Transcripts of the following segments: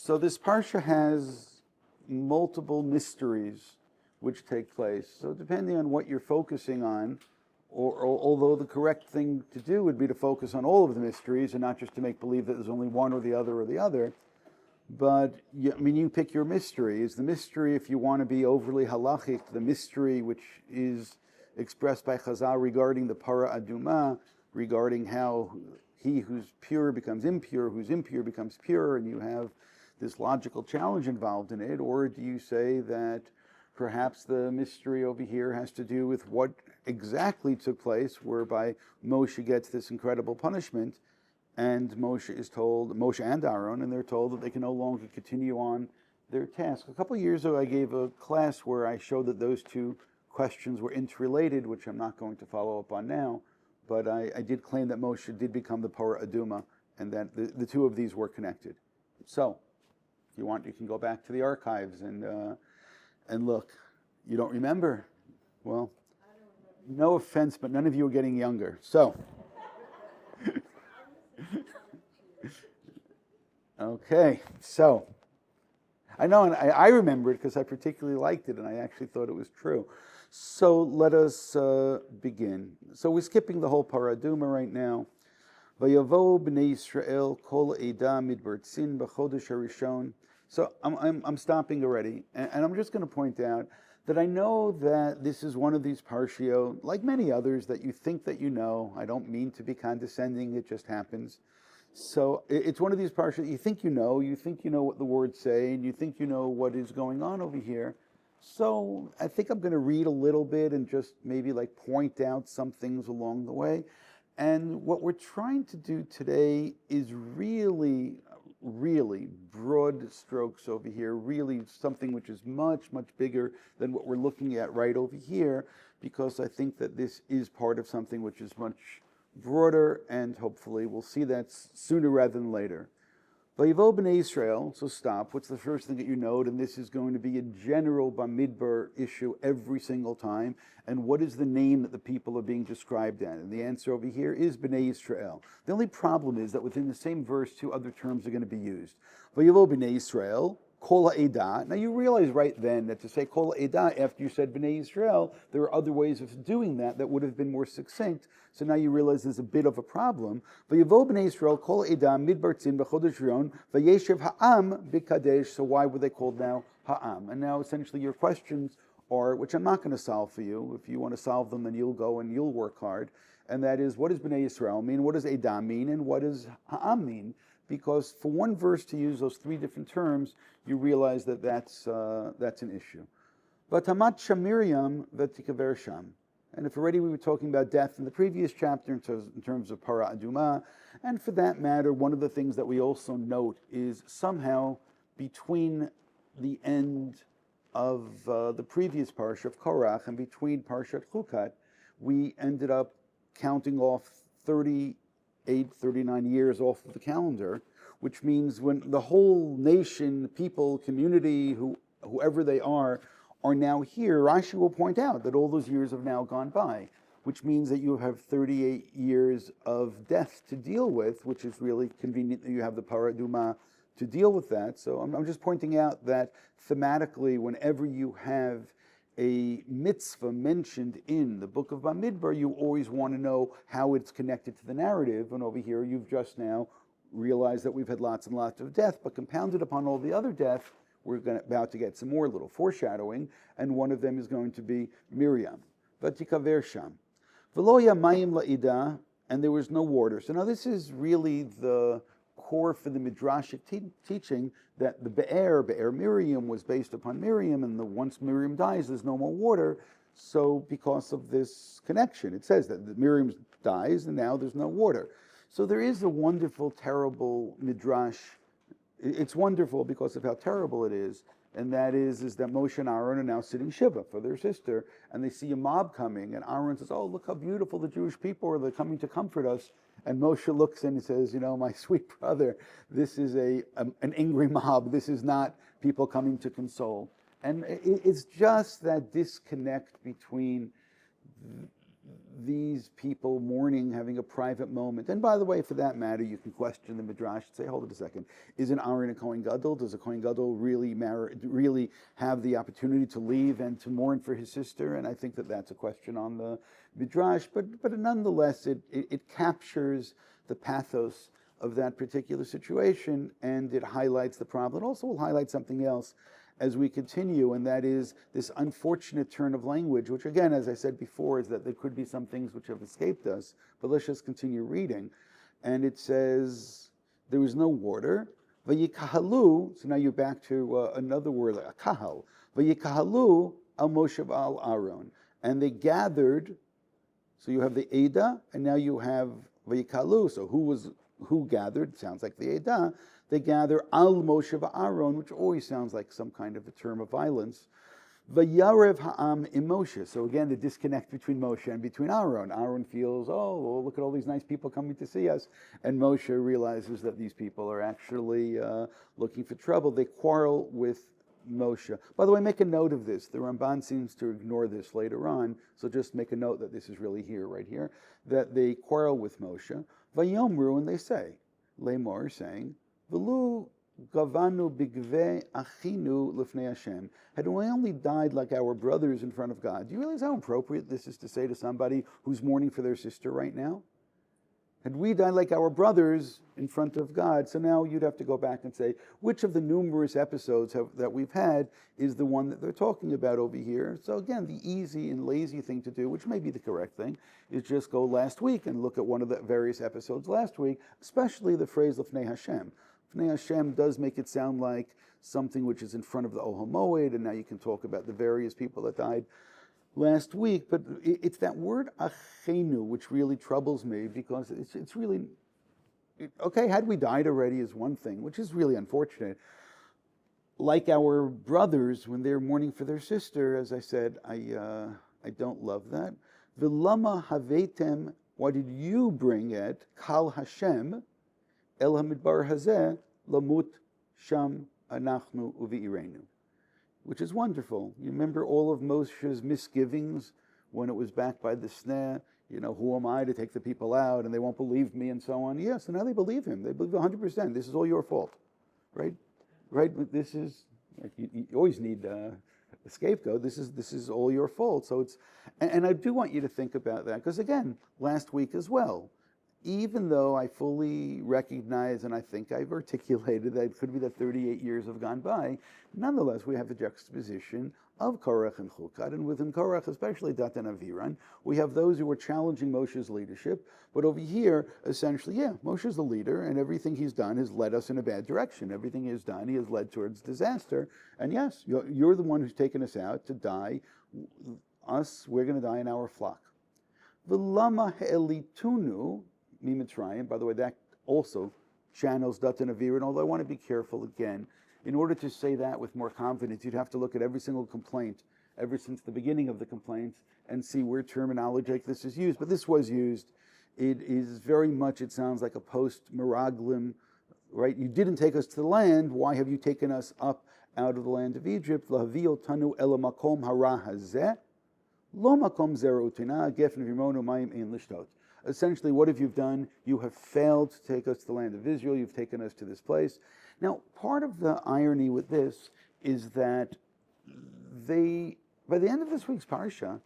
So this parsha has multiple mysteries which take place. So depending on what you're focusing on, or although the correct thing to do would be to focus on all of the mysteries and not just to make believe that there's only one or the other. But you pick your mystery. Is the mystery, if you want to be overly halachic, the mystery which is expressed by Chazal regarding the para aduma, regarding how he who's pure becomes impure, who's impure becomes pure, and you have this logical challenge involved in it? Or do you say that perhaps the mystery over here has to do with what exactly took place, whereby Moshe gets this incredible punishment, and Moshe and Aaron, and they're told that they can no longer continue on their task. A couple of years ago, I gave a class where I showed that those two questions were interrelated, which I'm not going to follow up on now, but I did claim that Moshe did become the Parah Aduma, and that the two of these were connected. So, if you want, you can go back to the archives and look. You don't remember? Well, no offense, but none of you are getting younger. So, okay, so, I know, and I remember it because I particularly liked it, and I actually thought it was true. So let us begin. So we're skipping the whole paraduma right now. Vayavo b'nei Yisrael kol eda midbar tzin b'chodesh harishon. So I'm stopping already, and I'm just going to point out that I know that this is one of these parshiot, like many others, that you think that you know. I don't mean to be condescending, it just happens. So it's one of these parshiot you think you know what the words say, and you think you know what is going on over here. So I think I'm going to read a little bit and just maybe like point out some things along the way. And what we're trying to do today is really broad strokes over here, really something which is much, much bigger than what we're looking at right over here, because I think that this is part of something which is much broader, and hopefully we'll see that sooner rather than later. Vayivo b'nei Yisrael, so stop. What's the first thing that you note? And this is going to be a general Bamidbar issue every single time. And what is the name that the people are being described as? And the answer over here is b'nei Yisrael. The only problem is that within the same verse, two other terms are going to be used. Vayivo b'nei Yisrael, kol ha'edah. Now you realize right then that to say kol ha'edah after you said b'nei Yisrael, there are other ways of doing that would have been more succinct. So now you realize there's a bit of a problem. Vayavo b'nei Yisrael kol ha'edah midbar tzin b'chodesh Rishon vayeshev ha'am b'kadesh. So why were they called now ha'am? And now essentially your questions are, which I'm not going to solve for you. If you want to solve them, then you'll go and you'll work hard. And that is, what does b'nei Yisrael mean? What does edah mean? And what does ha'am mean? Because for one verse to use those three different terms, you realize that that's an issue. V'tamat sham Miriam v'tikaver sham. And if already we were talking about death in the previous chapter in terms of para aduma, and for that matter, one of the things that we also note is somehow between the end of the previous parsha of Korach and between Parshat Chukat, we ended up counting off 39 years off of the calendar, which means when the whole nation, people, community, whoever they are now here, Rashi will point out that all those years have now gone by, which means that you have 38 years of death to deal with, which is really convenient that you have the paraduma to deal with that. So I'm just pointing out that thematically, whenever you have a mitzvah mentioned in the book of Bamidbar, you always want to know how it's connected to the narrative. And over here, you've just now realized that we've had lots and lots of death, but compounded upon all the other death, we're about to get some more little foreshadowing, and one of them is going to be Miriam. Vatikaver sham. V'lo yamayim la'ida, and there was no water. So now this is really the core for the Midrashic teaching, that the Be'er Miriam was based upon Miriam, and once Miriam dies, there's no more water. So because of this connection, it says that Miriam dies, and now there's no water. So there is a wonderful, terrible Midrash. It's wonderful because of how terrible it is, and that is that Moshe and Aaron are now sitting Shiva for their sister, and they see a mob coming, and Aaron says, oh, look how beautiful the Jewish people are, they're coming to comfort us. And Moshe looks and he says, you know, my sweet brother, this is an angry mob, this is not people coming to console. And it's just that disconnect between these people mourning, having a private moment. And by the way, for that matter, you can question the Midrash and say, hold it a second, isn't Aaron a Kohen Gadol? Does a Kohen Gadol really have the opportunity to leave and to mourn for his sister? And I think that that's a question on the Midrash, but nonetheless, it captures the pathos of that particular situation, and it highlights the problem. It also will highlight something else as we continue, and that is this unfortunate turn of language, which again, as I said before, is that there could be some things which have escaped us, but let's just continue reading. And it says, there was no water, vayikahalu, so now you're back to another word, like a kahal, vayikahalu al Moshe al Aaron, and they gathered, so you have the Eda, and now you have vayikahalu, so who gathered? Sounds like the Eda. They gather al Moshe v'Aaron, which always sounds like some kind of a term of violence. Vayarev ha'am im Moshe. So again, the disconnect between Moshe and between Aaron. Aaron feels, oh, well, look at all these nice people coming to see us. And Moshe realizes that these people are actually looking for trouble. They quarrel with Moshe. By the way, make a note of this. The Ramban seems to ignore this later on, so just make a note that this is really here, right here, that they quarrel with Moshe. Vayomru, and they say, Lemor, saying, V'lu gavanu bigve achinu lifnei Hashem. Had we only died like our brothers in front of God. Do you realize how appropriate this is to say to somebody who's mourning for their sister right now? Had we died like our brothers in front of God, so now you'd have to go back and say, which of the numerous episodes that we've had is the one that they're talking about over here? So again, the easy and lazy thing to do, which may be the correct thing, is just go last week and look at one of the various episodes last week, especially the phrase Lifnei Hashem. Lifnei Hashem does make it sound like something which is in front of the Ohel Moed, and now you can talk about the various people that died last week, but it's that word achenu which really troubles me, because it's really, okay, had we died already is one thing, which is really unfortunate. Like our brothers when they're mourning for their sister, as I said, I don't love that. V'lama havetem, why did you bring it, kal Hashem, el hamidbar hazeh, lamut sham anachnu uvi'irenu. Which is wonderful. You remember all of Moshe's misgivings when it was backed by the snare, who am I to take the people out, and they won't believe me, and so on. Yes, and now they believe him. They believe 100%. This is all your fault, right? Right? This is, you always need a scapegoat. This is all your fault. So it's, and I do want you to think about that, because again, last week as well, even though I fully recognize, and I think I've articulated that it could be that 38 years have gone by, nonetheless, we have the juxtaposition of Korach and Chukad, and within Korach, especially Datan and Aviran, we have those who are challenging Moshe's leadership, but over here, essentially, yeah, Moshe's the leader, and everything he's done has led us in a bad direction. Everything he has done, he has led towards disaster, and yes, you're the one who's taken us out to die. We're going to die in our flock. V'lama he'elitunu, Mitzrayim. By the way, that also channels Datan Aviran, although I want to be careful again. In order to say that with more confidence, you'd have to look at every single complaint, ever since the beginning of the complaints, and see where terminology like this is used. But this was used. It is very much, it sounds like a post-Meraglim, right? You didn't take us to the land. Why have you taken us up out of the land of Egypt? L'havio tanu ela makom hara hazeh, lo makom zerutina, gefen v'rimonu mayim ein lishtot. Essentially, what have you done? You have failed to take us to the land of Israel. You've taken us to this place. Now, part of the irony with this is that by the end of this week's parsha,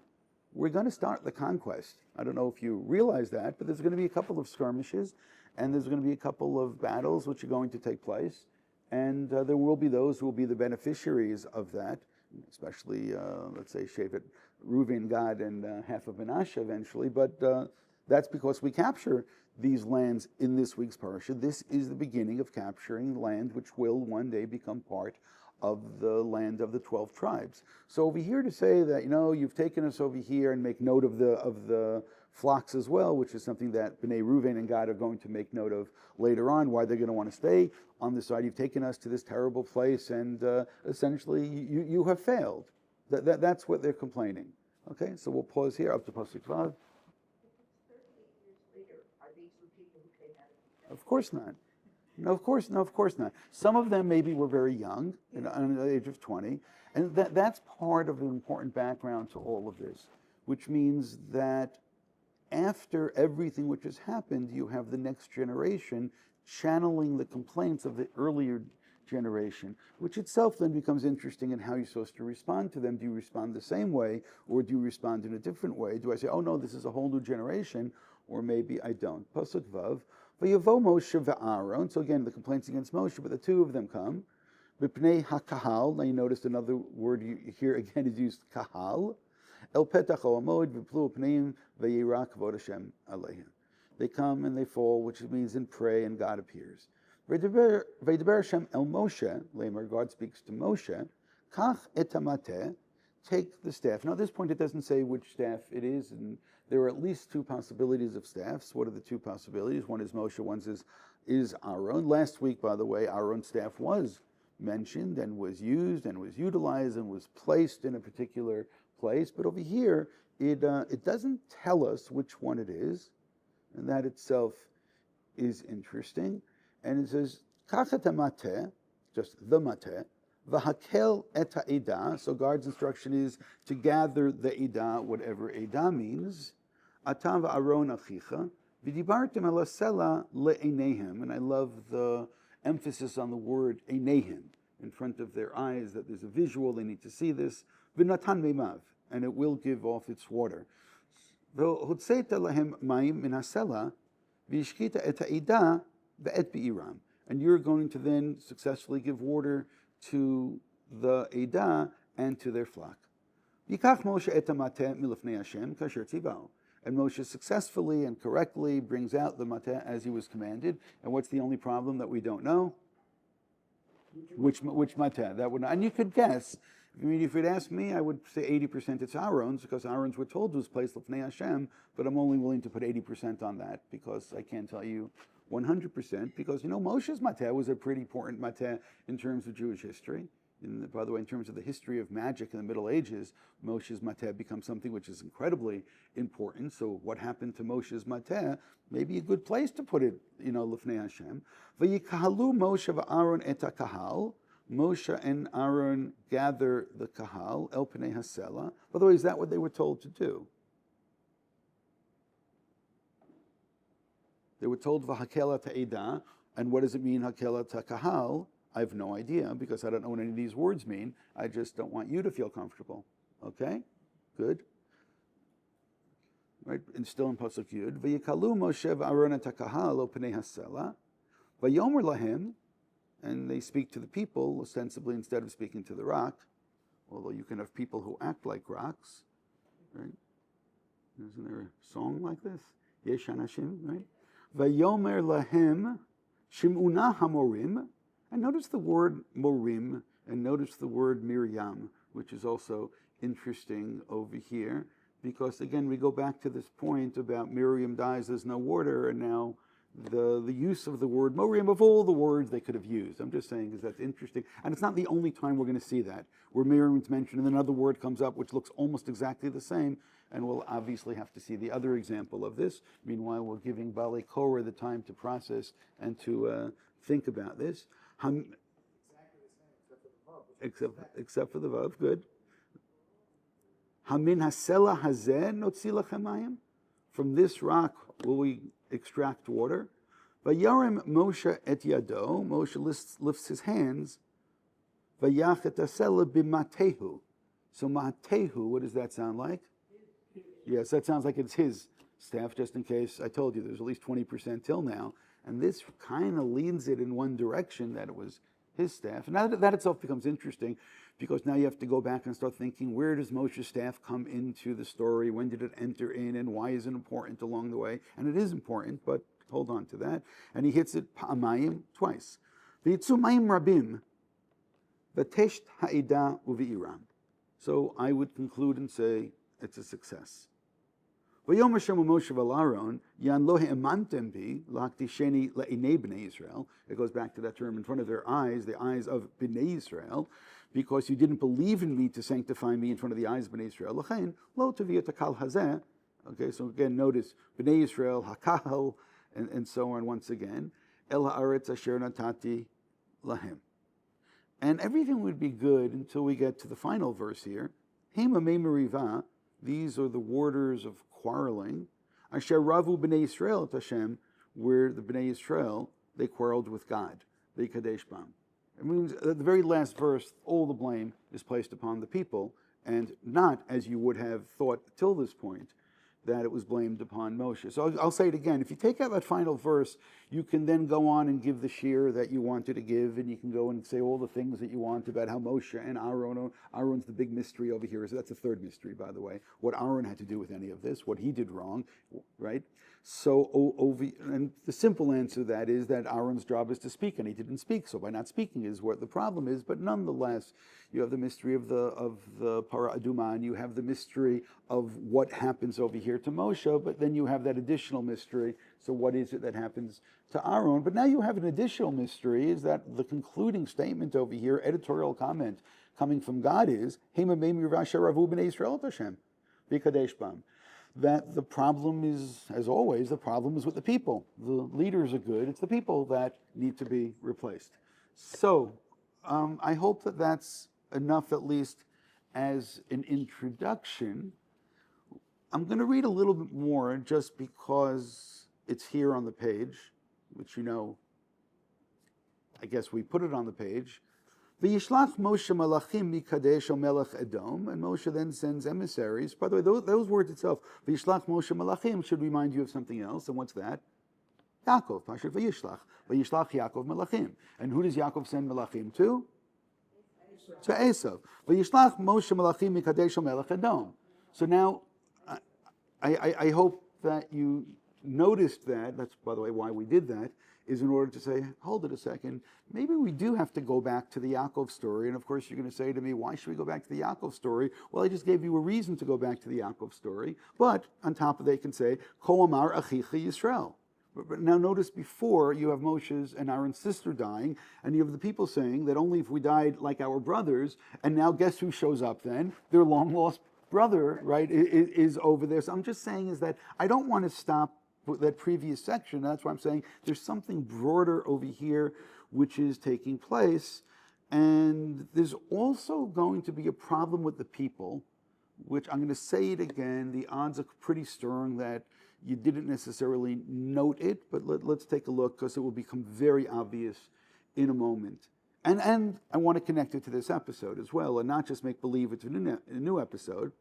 we're going to start the conquest. I don't know if you realize that, but there's going to be a couple of skirmishes, and there's going to be a couple of battles which are going to take place, and there will be those who will be the beneficiaries of that, especially, let's say, Shevet Reuven, Gad, and half of Menashe eventually, but that's because we capture these lands in this week's parsha. This is the beginning of capturing land which will one day become part of the land of the 12 tribes. So over here to say that, you've taken us over here and make note of the flocks as well, which is something that Bnei Reuven and Gad are going to make note of later on, why they're going to want to stay on this side. You've taken us to this terrible place, and essentially you have failed. That's what they're complaining. Okay, so we'll pause here up to Pasuk Vav. Of course not. No, of course not. Some of them maybe were very young, under the age of 20, and that's part of the important background to all of this, which means that after everything which has happened, you have the next generation channeling the complaints of the earlier generation, which itself then becomes interesting in how you're supposed to respond to them. Do you respond the same way, or do you respond in a different way? Do I say, oh no, this is a whole new generation, or maybe I don't? Pasuk Vav, Vayavo Moshe ve'Aaron. So again, the complaints against Moshe, but the two of them come. B'pnei hakahal. Now you noticed another word here again is used, kahal. El petach ha'amod v'plu pneim ve'yira kavod Hashem aleihim. They come and they fall, which means in pray, and God appears. Vaydaber Hashem el Moshe, lamer, God speaks to Moshe, kach et hamateh, take the staff. Now at this point it doesn't say which staff it is, and there are at least two possibilities of staffs. What are the two possibilities? One is Moshe, one is Aaron. Last week, by the way, Aaron's staff was mentioned and was used and was utilized and was placed in a particular place, but over here it doesn't tell us which one it is, and that itself is interesting. And it says, Kachat mateh, just the mateh, v'hakel et ha'edah. So God's instruction is to gather the edah, whatever edah means. Atam v'aron achicha, v'dibartem ala sela le'einehim. And I love the emphasis on the word einehim, in front of their eyes, that there's a visual, they need to see this. V'natan meimav, and it will give off its water. V'hotzeta lahem mayim min hasela, v'yishkita et ha'edah, and you're going to then successfully give water to the Eidah and to their flock. And Moshe successfully and correctly brings out the mateh as he was commanded. And what's the only problem that we don't know? Which mateh? That would, and you could guess. I mean, if you'd ask me, I would say 80% it's Aaron's, because Aaron's we're told was placed l'fnei Hashem, but I'm only willing to put 80% on that, because I can't tell you 100%, because, Moshe's mateh was a pretty important mateh in terms of Jewish history. By the way, in terms of the history of magic in the Middle Ages, Moshe's mateh becomes something which is incredibly important. So what happened to Moshe's mateh? Maybe a good place to put it, l'fnei Hashem. V'yikahalu Moshe v'Aaron et kahal. Moshe and Aaron gather the kahal, el pnei hasela. By the way, is that what they were told to do? They were told v'hakela ta'edah, and what does it mean hakela ta'kahal? I have no idea, because I don't know what any of these words mean. I just don't want you to feel comfortable. Okay? Good. Right, and still in Pasuk Yud. V'yikalu Moshe v'Aaron et hakahal o pnei hasela, v'yomer lahem, and they speak to the people, ostensibly instead of speaking to the rock, although you can have people who act like rocks, right? Isn't there a song like this? Yesh anashim, right? Vayomer lahem shim'una hamorim. And notice the word morim, and notice the word Miriam, which is also interesting over here, because again we go back to this point about Miriam dies, there's no water, and now the use of the word morim, of all the words they could have used. I'm just saying, because that's interesting. And it's not the only time we're going to see that, where Miriam's mentioned and then another word comes up which looks almost exactly the same, and we'll obviously have to see the other example of this. Meanwhile, we're giving Balei Korah the time to process and to think about this. Except for the vav, good. Hamin hasela hazeh notzi lachem mayim. From this rock will we extract water. Vayarim Moshe et yado. Moshe lifts his hands. Vayach et hasela b'matehu. So matehu, what does that sound like? Yes, that sounds like it's his staff, just in case. I told you there's at least 20% till now. And this kind of leads it in one direction, that it was his staff. And that itself becomes interesting, because now you have to go back and start thinking, where does Moshe's staff come into the story? When did it enter in, and why is it important along the way? And it is important, but hold on to that. And he hits it pa'amayim, twice. V'yitzu mayim rabim, v'tesht ha'edah u'v'iram. So I would conclude and say it's a success. V'yom Hashem Moshe v'Aaron yan lo ha'emantem bi l'haktisheni le'inei b'nei Yisrael. It goes back to that term, in front of their eyes, the eyes of b'nei Yisrael, because you didn't believe in me to sanctify me in front of the eyes of b'nei Yisrael. L'chein lo taviyat hakal hazeh. Okay, so again, notice b'nei Yisrael, hakal, and so on once again. El ha'aretz asher natati lahem. And everything would be good until we get to the final verse here. Hema me meriva. These are the warders of quarreling. Asher Ravu B'nai Yisrael at Hashem, where the B'nai Yisrael, they quarreled with God. The Kadesh Bam. It means at the very last verse, all the blame is placed upon the people, and not, as you would have thought till this point, that it was blamed upon Moshe. So I'll say it again. If you take out that final verse, you can then go on and give the shir that you wanted to give, and you can go and say all the things that you want about how Moshe and Aaron's the big mystery over here. So that's the third mystery, by the way. What Aaron had to do with any of this, what he did wrong, right? So, and the simple answer to that is that Aaron's job is to speak, and he didn't speak. So by not speaking is what the problem is. But nonetheless, you have the mystery of the Para Aduma, and you have the mystery of what happens over here to Moshe. But then you have that additional mystery. So what is it that happens to Aaron? But now you have an additional mystery, is that the concluding statement over here, editorial comment coming from God is, Hema Meimir Vasher Ravu B'nai Yisrael Hashem, V'Kadesh Bam. That the problem is, as always, the problem is with the people. The leaders are good. It's the people that need to be replaced. So I hope that that's enough, at least as an introduction. I'm going to read a little bit more just because it's here on the page, which I guess we put it on the page. V'yishlach Moshe malachim mikadesh o melech Edom, and Moshe then sends emissaries. By the way, those words itself, v'yishlach Moshe malachim, should remind you of something else, and what's that? Yaakov, Pashat v'yishlach Yaakov malachim. And who does Yaakov send malachim to? To Esav. V'yishlach Moshe malachim mikadesh o melech Edom. So now, I hope that you noticed that. That's, by the way, why we did that, is in order to say, hold it a second, maybe we do have to go back to the Yaakov story. And of course you're going to say to me, why should we go back to the Yaakov story? Well, I just gave you a reason to go back to the Yaakov story. But on top of it, they can say, Ko amar achicha Yisrael. But now notice before you have Moshe's and Aaron's sister dying, and you have the people saying that only if we died like our brothers, and now guess who shows up then? Their long lost brother, right, is over there. So I'm just saying is that I don't want to stop that previous section. That's why I'm saying there's something broader over here which is taking place. And there's also going to be a problem with the people, which I'm going to say it again. The odds are pretty strong that you didn't necessarily note it, but let's take a look because it will become very obvious in a moment. And I want to connect it to this episode as well, and not just make believe it's a new episode.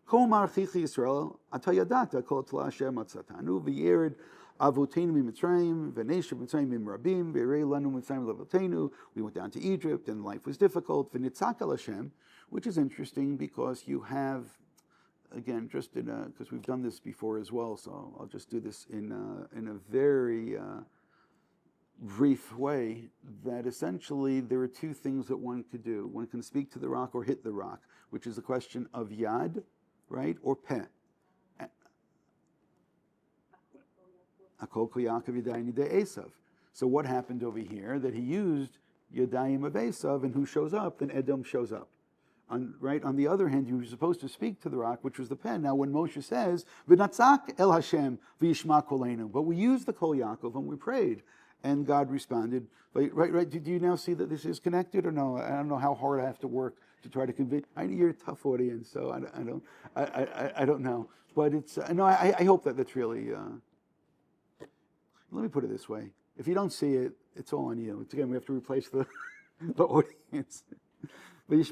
Kol mar chichi Yisrael, ata yadata kol tla Hashem matzatanu v'yered avotenu miMitzrayim v'neshav Mitzrayim mimrabim v'yirei lanu Mitzrayim levotenu. We went down to Egypt and life was difficult. V'nitzak al Hashem, which is interesting because you have, again, just because we've done this before as well, so I'll just do this in a very brief way, that essentially there are two things that one could do. One can speak to the rock or hit the rock, which is the question of yad, right, or peh. Akol Yaakov Yadayim Yadei Esav. So what happened over here? That he used Yadayim of Esav, and who shows up? Then Edom shows up. On the other hand, you were supposed to speak to the rock, which was the pen. Now, when Moshe says, "V'natzak el Hashem v'yishma kolenu," but we used the Kol Yaakov and we prayed, and God responded. Right? Do you now see that this is connected or no? I don't know how hard I have to work to try to convince. You're a tough audience, so I don't know. But it's no. I hope that that's really. Let me put it this way: if you don't see it, it's all on you. It's, again, we have to replace the audience. But which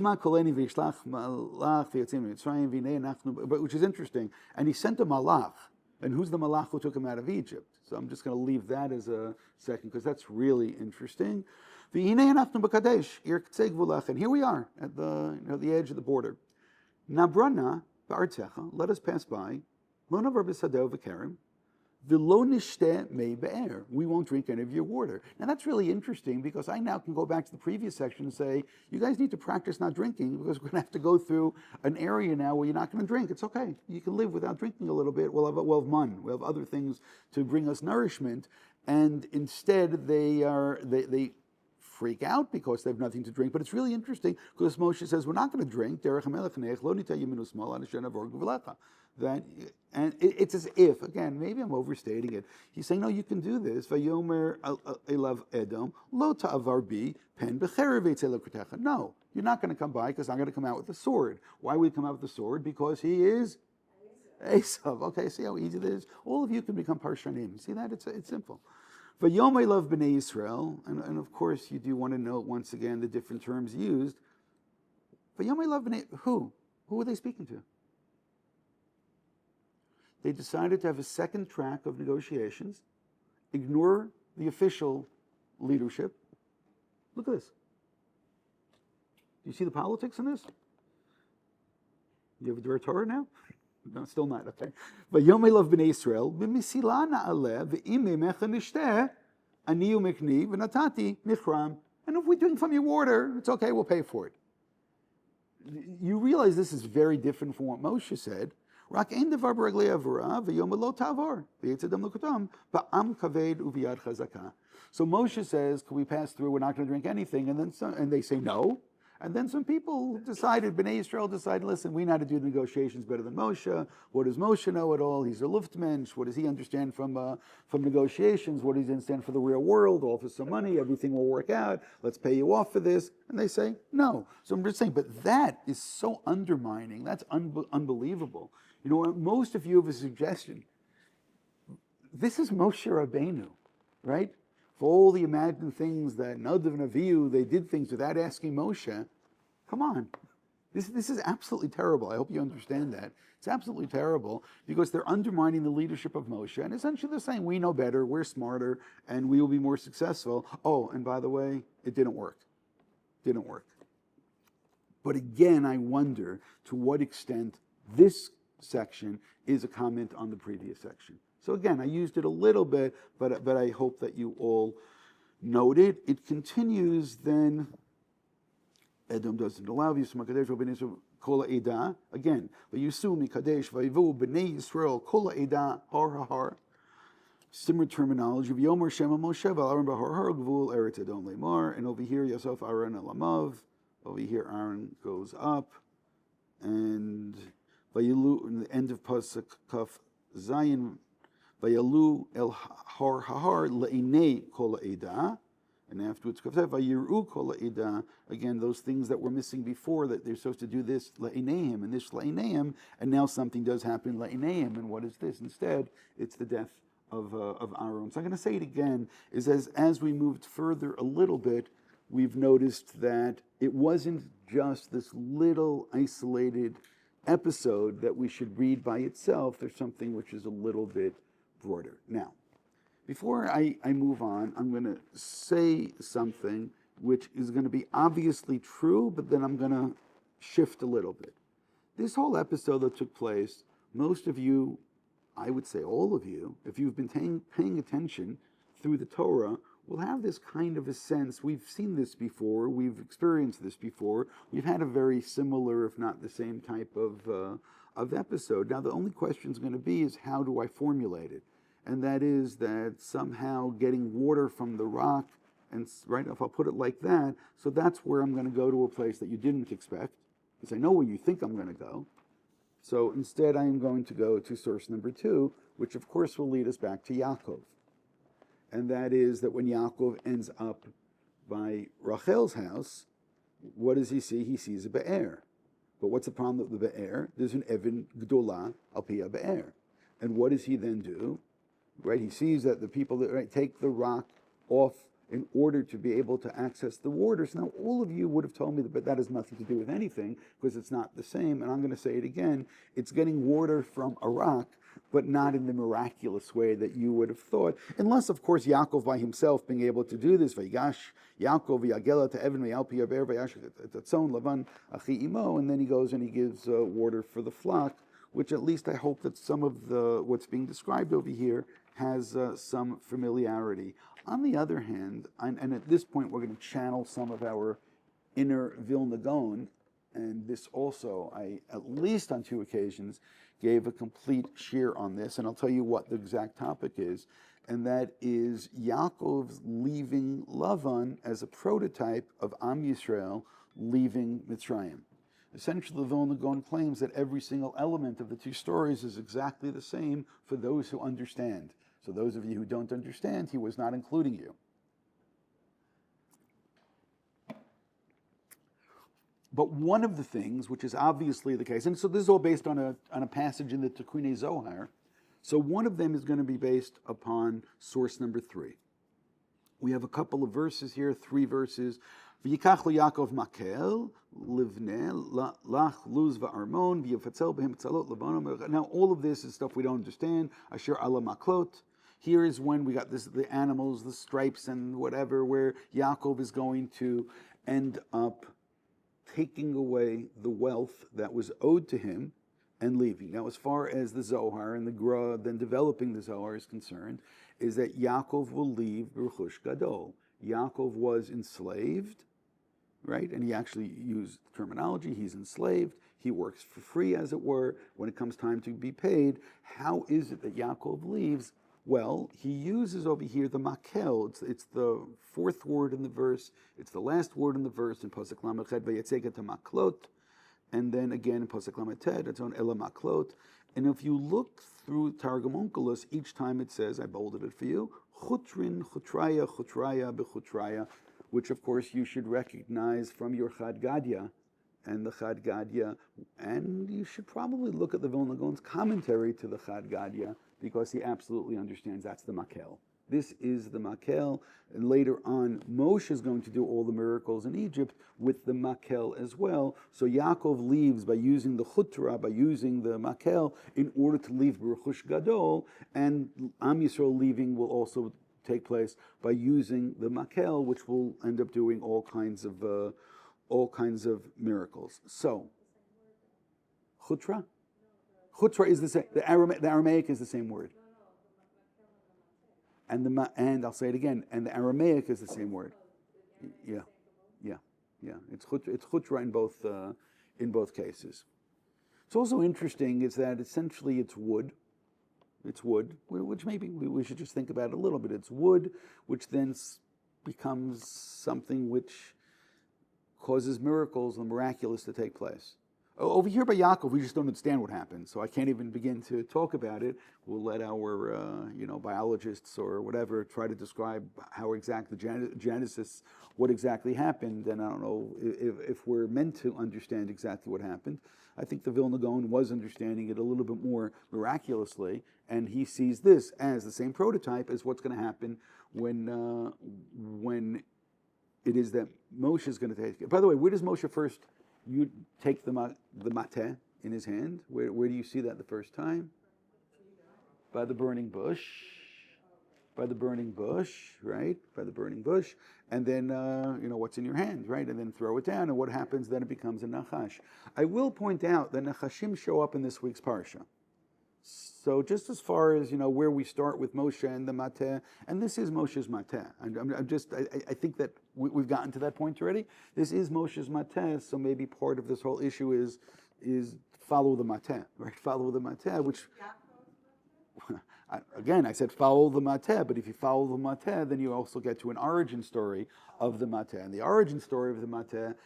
is interesting. And he sent a malach. And who's the malach who took him out of Egypt? So I'm just going to leave that as a second, because that's really interesting. And here we are at the edge of the border. Nabrana ba'artecha, let us pass by. We won't drink any of your water. Now that's really interesting, because I now can go back to the previous section and say, you guys need to practice not drinking, because we're going to have to go through an area now where you're not going to drink. It's okay. You can live without drinking a little bit. We'll have mun. We'll have other things to bring us nourishment. And instead they freak out because they have nothing to drink. But it's really interesting because Moshe says, we're not going to drink. And it's as if, again, maybe I'm overstating it. He's saying, no, you can do this. Vayomer elav Edom, lo ta'avar bi, pen b'cherev etzel. No, you're not going to come by because I'm going to come out with the sword. Why would he come out with the sword? Because he is Esav. Okay, see how easy it is? All of you can become Parshanim. See that? It's simple. But Yomei love Bnei Israel, and of course you do want to note once again the different terms used. But Yomei love Bnei, who? Who were they speaking to? They decided to have a second track of negotiations, ignore the official leadership. Look at this. Do you see the politics in this? You have a Torah now? No, still not, okay. But Yomei love Bnei Israel, v'misila na'aleh v'imei mecha nishteh, aniyu mikni v'natati michram. And if we're drinking from your water, it's okay, we'll pay for it. You realize this is very different from what Moshe said. Rak ein devar b'reglei avura v'yomei lo tavor v'yitzadam lukutam ba'am kaved uviyad chazaka. So Moshe says, can we pass through? We're not going to drink anything. And they say no. And then some people decided, Bnei Israel decided, listen, we know how to do the negotiations better than Moshe. What does Moshe know at all? He's a Luftmensch. What does he understand from negotiations? What does he understand for the real world? All for some money, everything will work out. Let's pay you off for this. And they say, no. So I'm just saying, but that is so undermining. That's unbelievable. You know, most of you have a suggestion. This is Moshe Rabbeinu, right? For all the imagined things that Nadav and Avihu, they did things without asking Moshe. Come on. This is absolutely terrible. I hope you understand that. It's absolutely terrible because they're undermining the leadership of Moshe. And essentially they're saying, we know better, we're smarter, and we will be more successful. Oh, and by the way, it didn't work. Didn't work. But again, I wonder to what extent this section is a comment on the previous section. So again, I used it a little bit, but I hope that you all note it. It continues then. Edom doesn't allow you to Kadesh Bnei Israel Kol Eda. Again, Vayusu Mikadesh Vayivu Bnei Israel Kol Eda Har Har. Similar terminology. V'yomer Shema Moshe V'Aaron B'Har Har Gvul Eretz Edom Lemar. And over here, Yosef Aaron Elamav. Over here, Aaron goes up, and Vayilu in the end of Pasuk Kaf Zayin. Vayalu el har hahar le'inei kol ha'edah, and afterwards vayiru kol ha'edah. Again, those things that were missing before, that they're supposed to do this le'ineim and this le'ineim, and now something does happen le'ineim. And what is this? Instead, it's the death of Aaron. So I'm going to say it again: is as we moved further a little bit, we've noticed that it wasn't just this little isolated episode that we should read by itself. There's something which is a little bit broader. Now, before I move on, I'm going to say something which is going to be obviously true, but then I'm going to shift a little bit. This whole episode that took place, most of you, I would say all of you, if you've been paying attention through the Torah, will have this kind of a sense. We've seen this before, we've experienced this before, we've had a very similar, if not the same type of episode. Now the only question is going to be is how do I formulate it? And that is that somehow getting water from the rock, and right, if I'll put it like that, so that's where I'm going to go to a place that you didn't expect, because I know where you think I'm going to go. So instead I am going to go to source number 2, which of course will lead us back to Yaakov. And that is that when Yaakov ends up by Rachel's house, what does he see? He sees a be'er. But what's the problem with the be'er? There's an Evan Gdolah al Pia be'er. And what does he then do? Right, he sees that the people that take the rock off in order to be able to access the waters. Now, all of you would have told me that has nothing to do with anything because it's not the same. And I'm going to say it again. It's getting water from a rock, but not in the miraculous way that you would have thought. Unless, of course, Yaakov by himself being able to do this. Vayigash Yaakov v'yagela to Evan v'yal pi haber v'yash etzon Lavan achi imo. And then he goes and he gives water for the flock, which at least I hope that some of what's being described over here has some familiarity. On the other hand, and at this point we're going to channel some of our inner Vilna Gaon, and this also, I at least on 2 occasions gave a complete shir on this, and I'll tell you what the exact topic is, and that is Yaakov's leaving Lavan as a prototype of OUIsrael leaving Mitzrayim. Essentially, the Vilna Gaon claims that every single element of the 2 stories is exactly the same for those who understand. So those of you who don't understand, he was not including you. But one of the things, which is obviously the case, and so this is all based on a passage in the Tekune Zohar, so one of them is going to be based upon source number 3. We have a couple of verses here, 3 verses. V'yikach lo Yaakov makel, livneh, lach, luz, va'armon, v'yafatzel b'hem tzalot, levanom. Now, all of this is stuff we don't understand. Asher ala maklot. Here is when we got this, the animals, the stripes, and whatever, where Yaakov is going to end up taking away the wealth that was owed to him and leaving. Now, as far as the Zohar and the Gra, then developing the Zohar is concerned, is that Yaakov will leave B'Rechush Gadol. Yaakov was enslaved, right? And he actually used the terminology, he's enslaved, he works for free, as it were. When it comes time to be paid, how is it that Yaakov leaves? Well, he uses over here the makel. It's the 4th word in the verse. It's the last word in the verse in Pasuk Lamed Chet, Vayetzeket maklot. And then again in Pasuk Lamed Tet, it's on Ela maklot. And if you look through Targum Onkelos, each time it says, I bolded it for you, chutrin, chutraya, chutraya, bechutraya, which of course you should recognize from your Chad Gadya and the Chad Gadya. And you should probably look at the Vilna Gaon's commentary to the Chad Gadya, because he absolutely understands that's the makel. This is the makel, and later on, Moshe is going to do all the miracles in Egypt with the makel as well. So Yaakov leaves by using the chutra, by using the makel, in order to leave B'Rechush Gadol, and Am Yisrael leaving will also take place by using the makel, which will end up doing all kinds of miracles. So, chutra? Chutra is the same. The Aramaic is the same word. And I'll say it again. And the Aramaic is the same word. Yeah. It's chutra in both cases. It's also interesting is that essentially it's wood. It's wood, which maybe we should just think about a little bit. It's wood, which then becomes something which causes miracles and miraculous to take place. Over here by Yaakov, we just don't understand what happened, so I can't even begin to talk about it. We'll let our biologists or whatever try to describe how exactly Genesis, what exactly happened, and I don't know if we're meant to understand exactly what happened. I think the Vilna Gaon was understanding it a little bit more miraculously, and he sees this as the same prototype as what's going to happen when it is that Moshe is going to take it. By the way, where does Moshe first? You take the mateh in his hand. Where do you see that the first time? By the burning bush. By the burning bush, right? By the burning bush. And then, what's in your hand, right? And then throw it down. And what happens? Then it becomes a nachash. I will point out that nachashim show up in this week's parsha. So just as far as, where we start with Moshe and the mateh, and this is Moshe's mateh. I think that we've gotten to that point already. This is Moshe's mateh, so maybe part of this whole issue is follow the mateh, right? Follow the mateh, which, again, I said follow the mateh, but if you follow the mateh, then you also get to an origin story of the mateh. And the origin story of the mateh,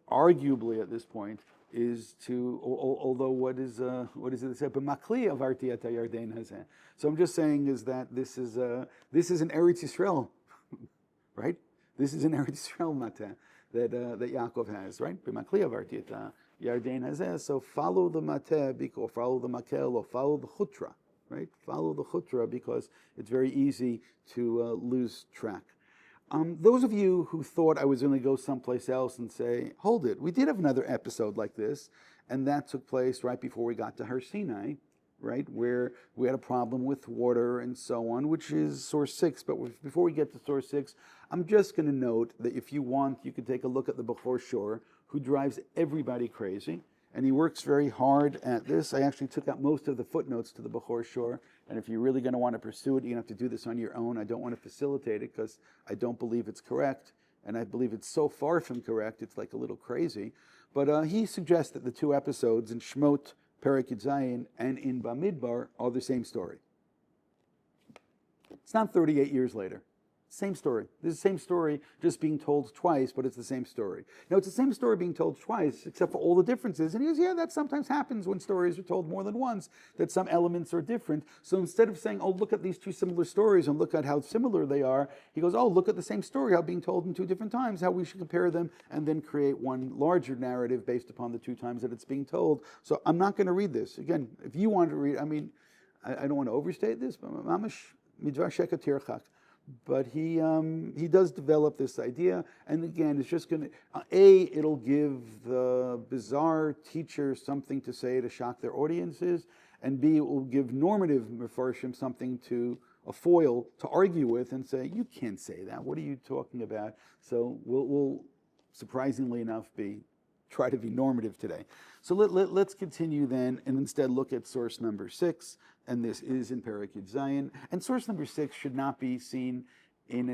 arguably at this point, is to, although what is it said? But makli of artiat yarden hazeh. So I'm just saying is that this is an Eretz Yisrael, right? This is an Eretz Yisrael mateh that Yaakov has, right? But makli of artiat yarden hazeh. So follow the mateh, or follow the makel, or follow the chutra, right? Follow the chutra because it's very easy to lose track. Those of you who thought I was going to go someplace else and say, hold it, we did have another episode like this, and that took place right before we got to Har Sinai, right, where we had a problem with water and so on, which is source 6. But before we get to source 6, I'm just going to note that if you want, you can take a look at the Bechor Shor, who drives everybody crazy, and he works very hard at this. I actually took out most of the footnotes to the Bechor Shor, and if you're really going to want to pursue it, you're going to have to do this on your own. I don't want to facilitate it because I don't believe it's correct, and I believe it's so far from correct, it's like a little crazy. But he suggests that the 2 episodes in Shmot, Perek Yud Zayin, and in Bamidbar are the same story. It's not 38 years later. Same story. This is the same story just being told twice, but it's the same story. Now, it's the same story being told twice, except for all the differences. And he goes, yeah, that sometimes happens when stories are told more than once, that some elements are different. So instead of saying, oh, look at these two similar stories and look at how similar they are, he goes, oh, look at the same story, how being told in two different times, how we should compare them, and then create one larger narrative based upon the two times that it's being told. So I'm not going to read this. Again, if you want to read, I don't want to overstate this, but mamash midvar sheka tirchak. But he does develop this idea, and again, it's just going to, it'll give the bizarre teacher something to say to shock their audiences, and B, it will give normative mefarshim something a foil to argue with and say, you can't say that, what are you talking about? So we'll surprisingly enough, try to be normative today. So let's continue then, and instead look at source number 6, and this is in Perek Yud Zayin. And source number 6 should not be seen in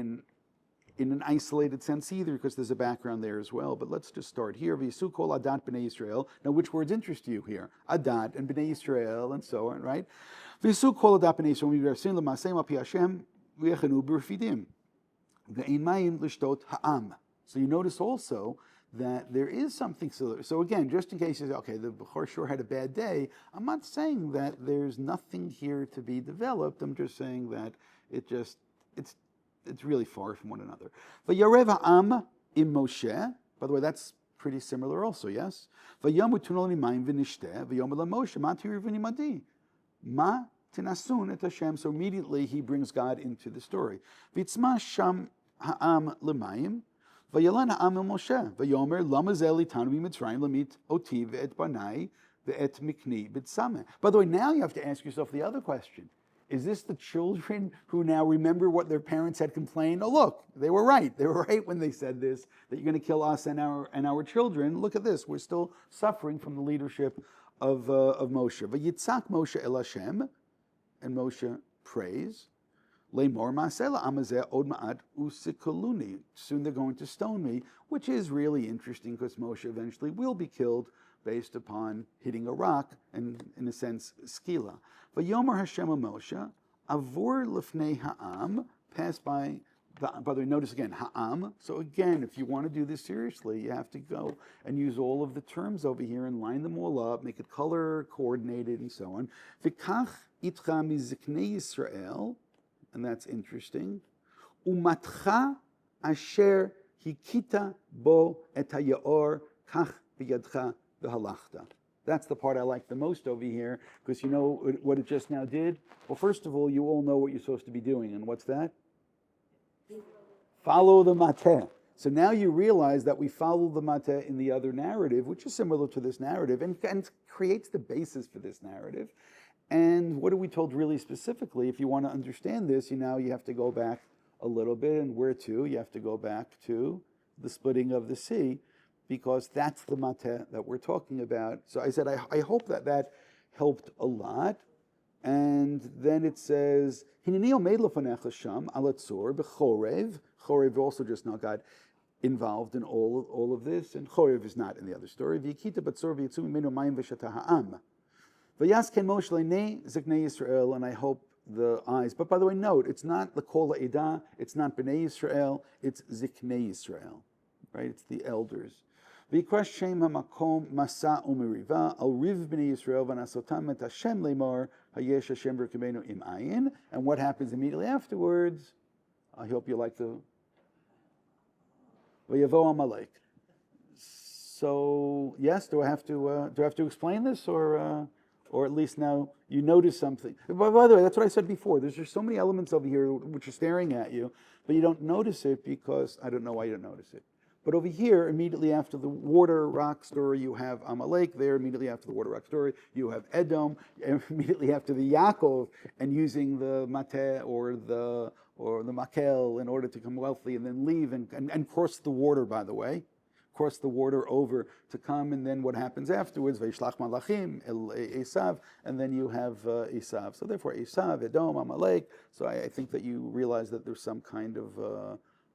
an isolated sense either, because there's a background there as well. But let's just start here. V'yisu kol adat b'nei Yisrael. Now, which words interest you here? Adat and b'nei Yisrael and so on, right? V'yisu kol adat b'nei Yisrael v'yirasim l'masem al pi Hashem v'yechanu b'refidim v'ein mayim l'shtot ha'am. So you notice also that there is something similar. So again, just in case you say, okay, the Bechor sure had a bad day, I'm not saying that there's nothing here to be developed. I'm just saying that it's really far from one another. V'yarev ha'am im Moshe. By the way, that's pretty similar also, yes? V'yamu tunol mimayim v'nishteh v'yomer LaMoshe ma tiri v'nimadi ma tinasun et Hashem. So immediately he brings God into the story. V'yitzma sham ha'am l'mayim Vayalan ha'am el Moshe, vayomer lama ze litanu b'Mitzrayim lamit oti ve'et banai ve'et mikni b'tzameh. By the way, now you have to ask yourself the other question. Is this the children who now remember what their parents had complained? Oh, look, they were right. They were right when they said this, that you're going to kill us and our children. Look at this. We're still suffering from the leadership of Moshe. Vayitzak Moshe el Hashem, and Moshe prays. Soon they're going to stone me, which is really interesting because Moshe eventually will be killed based upon hitting a rock and, in a sense, skila. Vayomer Hashem Moshe, avur lefnei ha'am, pass by the way, notice again, ha'am. So again, if you want to do this seriously, you have to go and use all of the terms over here and line them all up, make it color coordinated and so on. V'kach itcha miziknei Yisrael, and that's interesting. Umatcha asher hikita bo et hayaor kach v'yadcha v'halachta. That's the part I like the most over here, because you know what it just now did? Well, first of all, you all know what you're supposed to be doing, and what's that? Follow the mateh. So now you realize that we follow the mateh in the other narrative, which is similar to this narrative, and creates the basis for this narrative. And what are we told really specifically? If you want to understand this, you have to go back a little bit. And where to? You have to go back to the splitting of the sea, because that's the mateh that we're talking about. So I said, I hope that helped a lot. And then it says, Hineni omed lefanecha sham alatzor b'chorev. Chorev also just now got involved in all of this. And Chorev is not in the other story. V'yikita batzor v'yitzu mimenu mayim v'shata ha'am. V'yasken Moshe le'nei ziknei Yisrael, and I hope the eyes. But by the way, note, it's not the Kol Ha'edah, it's not Bnei Yisrael, it's Ziknei Yisrael, right? It's the elders. V'yikra shem ha'makom masa u'meriva al riv Bnei Yisrael v'nasotam et Hashem le'mor hayesh Hashem b'rekimenu im ayin. And what happens immediately afterwards? I hope you like the V'yavo Amalek. So yes, do I have to explain this, or at least now you notice something? By the way, that's what I said before. There's just so many elements over here which are staring at you, but you don't notice it because I don't know why you don't notice it. But over here, immediately after the water rock story, you have Amalek. There, immediately after the water rock story, you have Edom. And immediately after the Yaakov, and using the mateh or the makel in order to become wealthy and then leave and cross the water, by the way. Cross the water over to come, and then what happens afterwards? Veishlach malachim el Esav, and then you have Esav. So therefore, Esav, Edom, Amalek. So I think that you realize that there's some kind of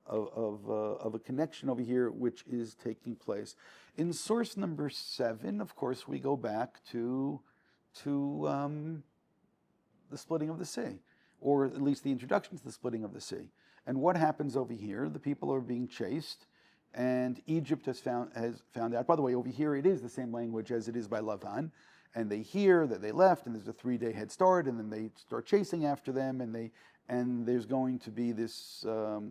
a connection over here which is taking place. In source number 7, of course, we go back to the splitting of the sea, or at least the introduction to the splitting of the sea. And what happens over here? The people are being chased, and Egypt has found out. By the way, over here it is the same language as it is by Lavan, and they hear that they left, and there's a 3-day head start, and then they start chasing after them, and there's going to be this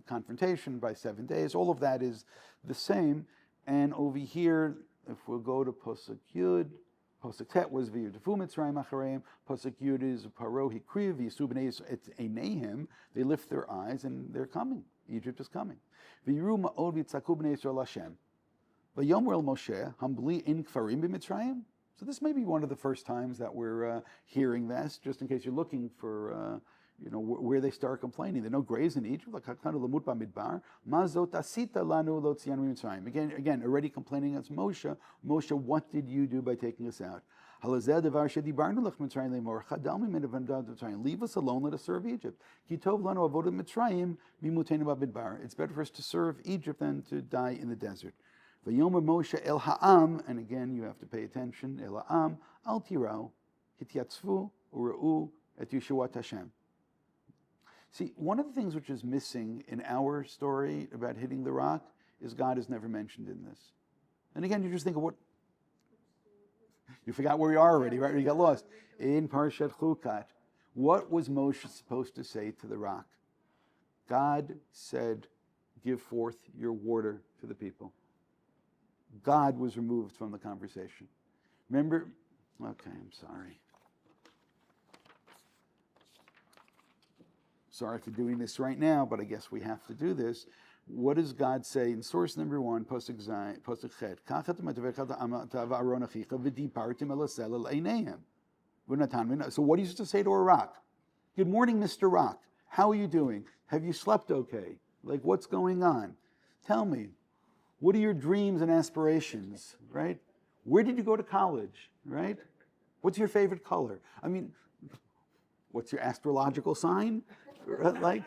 confrontation by 7 days. All of that is the same. And over here, if we'll go to Posuk Yud, Posuk Tet was V'yirdefu Mitzrayim Achareim. Posuk Yud is Paro Hikriv V'yisu B'nei Et Eineihem. They lift their eyes and they're coming. Egypt is coming. V'yiru Ma'od V'yitzaku B'nei Yisrael Hashem. V'yomer El Moshe Hambli In Kfarim B'Mitzrayim. So this may be one of the first times that we're hearing this, just in case you're looking for where they start complaining. There are no graves in Egypt. Again, already complaining against Moshe. Moshe, what did you do by taking us out? Leave us alone, let us serve Egypt. It's better for us to serve Egypt than to die in the desert. And again, you have to pay attention. El ha'am, al tirau, hityatzvu, ura'u, et yeshuat Hashem. See, one of the things which is missing in our story about hitting the rock is God is never mentioned in this. And again, you just think of what... You forgot where we are already, right? You got lost. In Parshat Chukat, what was Moshe supposed to say to the rock? God said, give forth your water to the people. God was removed from the conversation. Remember? Okay, I'm sorry. Sorry for doing this right now, but I guess we have to do this. What does God say in source number 1, Posuk Chet? So what are you supposed to say to a rock? Good morning, Mr. Rock. How are you doing? Have you slept okay? Like, what's going on? Tell me. What are your dreams and aspirations, right? Where did you go to college, right? What's your favorite color? I mean, what's your astrological sign? Like,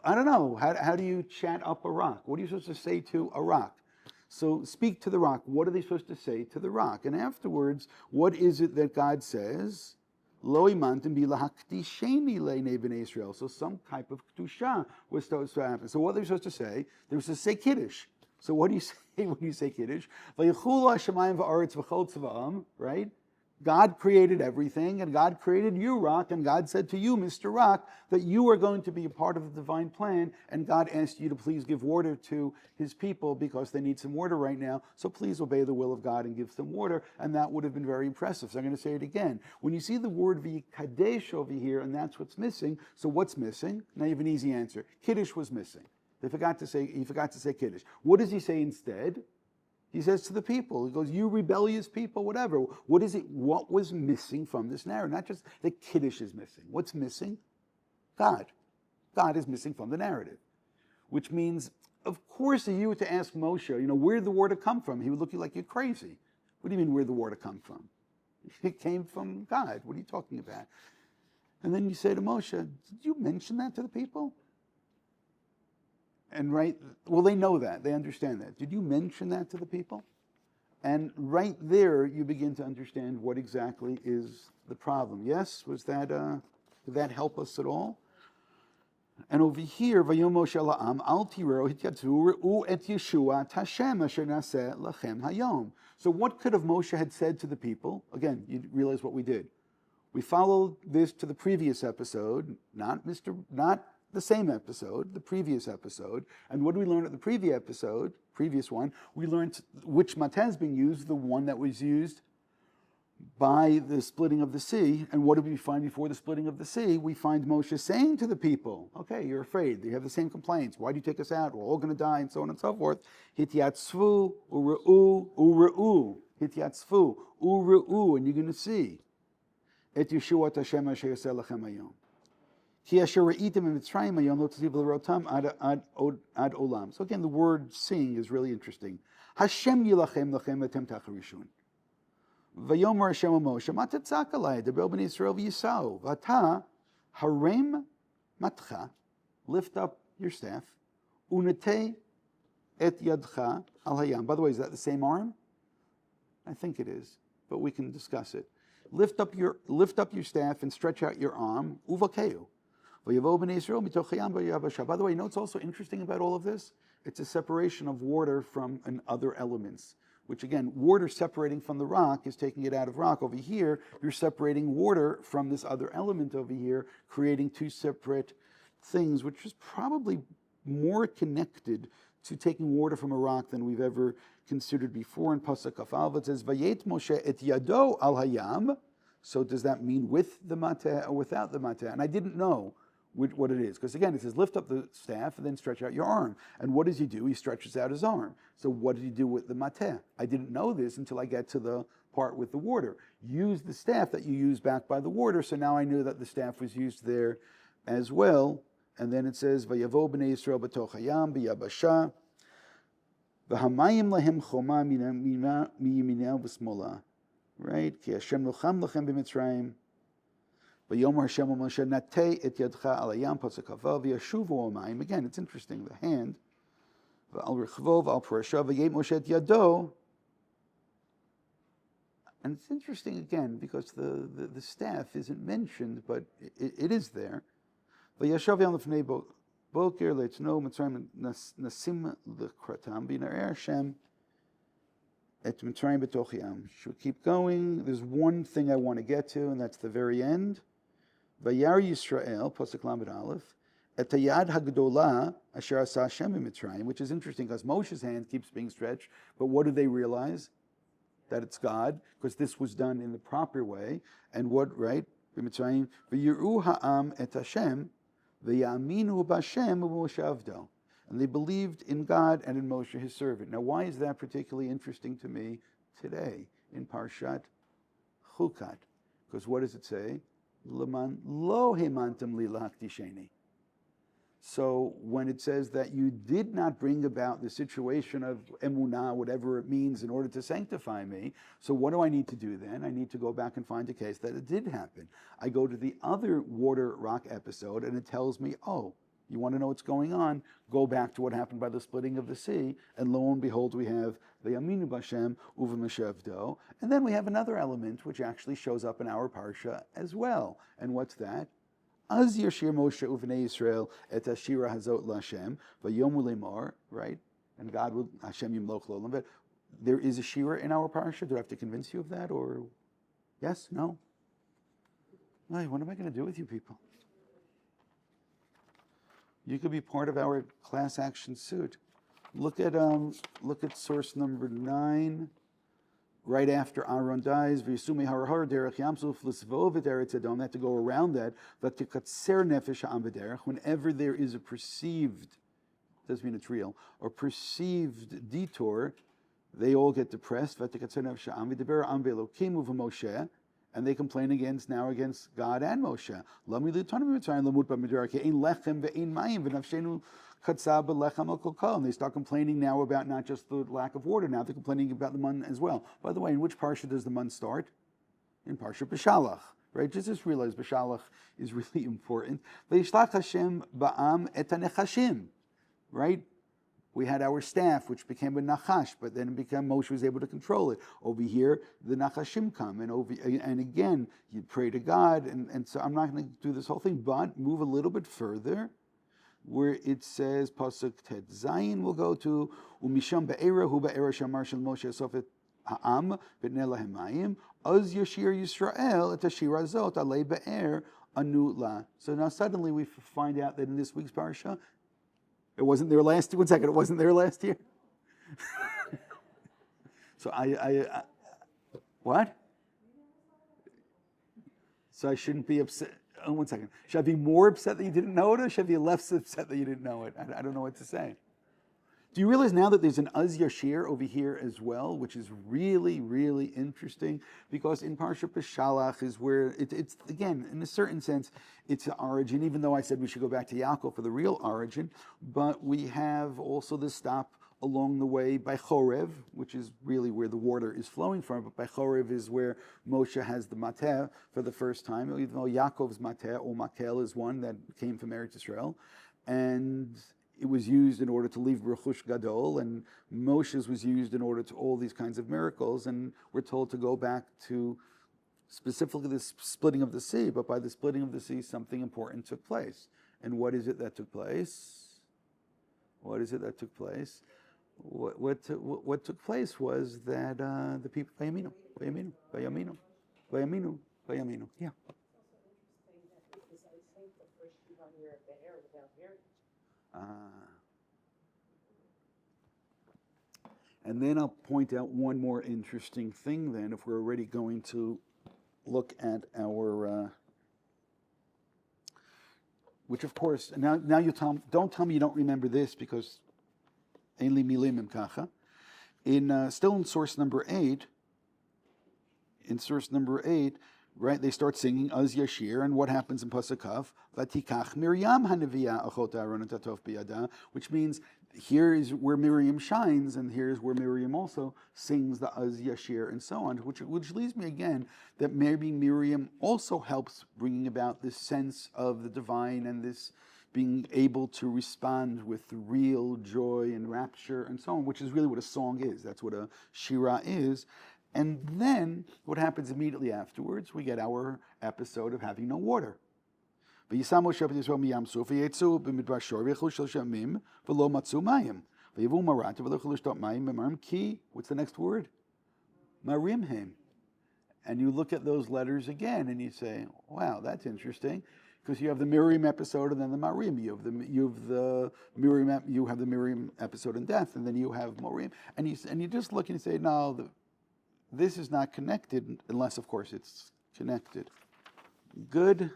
I don't know. How do you chat up a rock? What are you supposed to say to a rock? So speak to the rock. What are they supposed to say to the rock? And afterwards, what is it that God says? Lo imantim bilahaktisheni le'nei b'nei Israel. So some type of kedusha was supposed to happen. So what are they supposed to say? They were supposed to say Kiddush. So what do you say when you say Kiddush? Vayechulu hashamayim va'aretz v'chol tzva'am, right? God created everything, and God created you, rock, and God said to you, Mr. Rock, that you are going to be a part of the divine plan, and God asked you to please give water to his people because they need some water right now, so please obey the will of God and give them water, and that would have been very impressive. So I'm going to say it again. When you see the word v'kadesh over here, and that's what's missing, so what's missing? Now you have an easy answer. Kiddush was missing. He forgot to say Kiddush. What does he say instead? He says to the people, he goes, you rebellious people, whatever. What is it? What was missing from this narrative? Not just that Kiddush is missing. What's missing? God. God is missing from the narrative. Which means, of course, if you were to ask Moshe, where'd the water come from? He would look at you like you're crazy. What do you mean, where'd the water come from? It came from God. What are you talking about? And then you say to Moshe, did you mention that to the people? And they know that. They understand that. Did you mention that to the people? And right there, you begin to understand what exactly is the problem. Yes? Did that help us at all? And over here, Vayom Moshe la'am al tirou hityatzu re'u et Yeshuat Hashem asher naseh lachem hayom. So what could have Moshe had said to the people? Again, you realize what we did. We followed this to the previous episode, not the same episode, the previous episode. And what did we learn at the previous one? We learned which mateh is being used, the one that was used by the splitting of the sea. And what did we find before the splitting of the sea? We find Moshe saying to the people, okay, you're afraid. You have the same complaints. Why do you take us out? We're all going to die, and so on and so forth. Hityatzvu, ure'u. Hityatzvu, ure'u. And you're going to see. Et Yeshuat Hashem asher yaseh lachem hayom. So again, the word seeing is really interesting. Hashem yilachem lachem etem tacharishun. Vayomer Hashem Moshe, ma tetzak alai, deber b'nei Yisrael v'yisau. V'ata harem matcha, lift up your staff, unetei et yadcha al hayam. By the way, is that the same arm? I think it is, but we can discuss it. Lift up your staff and stretch out your arm. Uvakeu. By the way, you know what's also interesting about all of this? It's a separation of water from other elements, which again, water separating from the rock is taking it out of rock. Over here, you're separating water from this other element over here, creating two separate things, which is probably more connected to taking water from a rock than we've ever considered before. In Pasuk Kaf it says, Vayet Moshe et yado al hayam. So does that mean with the mateh or without the mateh? And I didn't know what it is. Because again, it says lift up the staff and then stretch out your arm. And what does he do? He stretches out his arm. So what did he do with the mateh? I didn't know this until I get to the part with the water. Use the staff that you use back by the water. So now I knew that the staff was used there as well. And then it says, Vayavo b'nei Yisrael b'toch hayam b'yabasha v'hamayim lahem choma miyiminah v'smola. Right? Ki Hashem locham lachem b'Mitzrayim. V'yomer Hashem Moshe natei et yadcha al hayam pasuk havav v'yashuvu omayim. Again, it's interesting. The hand. V'al rechvo v'al parasha v'yet Moshe et yado. And it's interesting again because the staff isn't mentioned, but it is there. V'yashav yam lefnei boker le'tzno Mitzrayim nasim l'kratam v'yinarei Hashem et Mitzrayim b'toch yam. Should we keep going? There's one thing I want to get to, and that's the very end. Vayar Yisrael, pasuk lamed aleph, et hayad hagdola asher asa Hashem b'Mitzrayim, which is interesting because Moshe's hand keeps being stretched, but what do they realize? That it's God, because this was done in the proper way. And what, right? B'Mitzrayim, v'yiru ha'am et Hashem, v'yaminu b'Hashem u'Moshe avdo. And they believed in God and in Moshe, his servant. Now, why is that particularly interesting to me today in Parshat Chukat? Because what does it say? L'man lo hemantam li lachtisheni. So when it says that you did not bring about the situation of emunah, whatever it means, in order to sanctify me, so what do I need to do then? I need to go back and find a case that it did happen. I go to the other water rock episode, and it tells me, oh, you want to know what's going on? Go back to what happened by the splitting of the sea, and lo and behold, we have the Yaminu Bashem Uva Meshevdo, and then we have another element which actually shows up in our parsha as well. And what's that? Az Yashir Moshe Uvnei Yisrael et Ashira Hazot LaShem Vayomu Lemar, right? And God will Hashem Yimloch Lo Lam. There is a shira in our parsha. Do I have to convince you of that, or yes, no? Hey, what am I going to do with you people? You could be part of our class action suit. Look at source number 9. Right after Aaron dies, v'yisumei harahar derech yamsuf l'svo v'deret Edom. They have to go around that. V'tikatser nefesh ha'am v'derech. Whenever there is a perceived, doesn't mean it's real, or perceived detour, they all get depressed. V'tikatser nefesh ha'am v'deber ha'am v'elokim u'v'Moshe. And they complain against God and Moshe. Lami l'tonim v'mitzrayim lamut b'midrash ke'ein lechem ve'ein mayim v'nafshenu katzah b'lechem al kol. And they start complaining now about not just the lack of water. Now they're complaining about the mun as well. By the way, in which parsha does the mun start? In parsha B'Shalach, right? Just realize B'Shalach is really important. V'yishlach Hashem ba'am et hanechashim, right? We had our staff, which became a nachash, but then it became Moshe was able to control it. Over here, the nachashim come, and again, you pray to God, and so I'm not going to do this whole thing, but move a little bit further, where it says, Pasuk Tet Zayin, we'll go to, Umisham be'era, hu be'era shamar shel Moshe sofet ha'am, b'nei lahemayim, az yashir Yisrael, et hashira zot, alei be'er, anu la. So now suddenly we find out that in this week's parsha, it wasn't there last year. 1 second, it wasn't there last year. So I what? So I shouldn't be upset. Oh, 1 second. Should I be more upset that you didn't know it, or should I be less upset that you didn't know it? I don't know what to say. Do you realize now that there's an Az Yashir over here as well, which is really, really interesting? Because in Parsha B'Shalach is where it's, again, in a certain sense, it's the origin, even though I said we should go back to Yaakov for the real origin. But we have also the stop along the way by Chorev, which is really where the water is flowing from. But by Chorev is where Moshe has the mateh for the first time, even though Yaakov's mateh, or makel, is one that came from Eretz Yisrael. And it was used in order to leave Rechush Gadol, and Moshe's was used in order to all these kinds of miracles, and we're told to go back to specifically the splitting of the sea, but by the splitting of the sea, something important took place. And what is it that took place? What is it that took place? What took place was that the people, Vayaminu. Yeah. And then I'll point out one more interesting thing then, if we're already going to look at our, which of course, now you don't tell me you don't remember this, because Ein li milim im kacha. Still in source number 8, right, they start singing Az Yashir, and what happens in Pasuk Kaf? Vatikach Miriam hanaviyah achot Aaron et hatov biyada, which means here is where Miriam shines, and here's where Miriam also sings the Az Yashir, and so on, which leads me again that maybe Miriam also helps bringing about this sense of the divine and this being able to respond with real joy and rapture and so on, which is really what a song is. That's what a shira is. And then what happens immediately afterwards? We get our episode of having no water. What's the next word? Marimhem. And you look at those letters again and you say, wow, that's interesting. Because you have the Miriam episode and then the Marim. You have the Miriam episode in death, and then you have Marim. And you just look and you say, no, this is not connected, unless of course it's connected. Good.